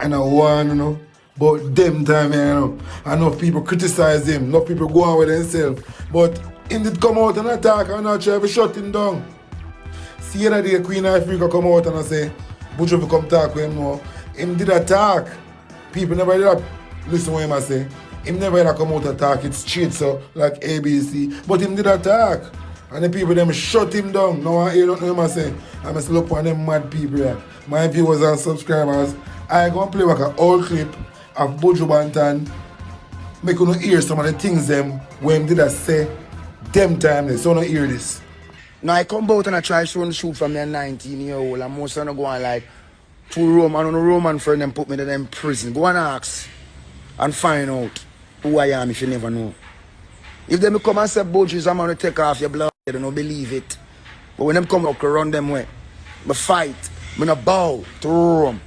And I want, you know. But them time, you know, enough people criticize him, enough people go on with themselves. But him did come out and attack and not try to shut him down. See the other day Queen of Africa come out and I say, Bujah will come talk with him now. Him did attack. People never did listen what him I say. Him never did come out and attack. It's straight so like ABC. But him did attack. And the people them shut him down. Now I hear nothing him I say. I must look on them mad people here. My viewers and subscribers. I gonna play like an old clip of Bujah Banton. Make you hear some of the things them when did I say them time they so not hear this. Now I come out and I try to shoot from me 19-year-old and most of them go on like to Roman and a Roman friend and put me in them prison. Go and ask and find out who I am if you never know. If them come and say Bujah, I'm gonna take off your blood, they don't believe it. But when them come up to run them way, I fight, I bow to Rome.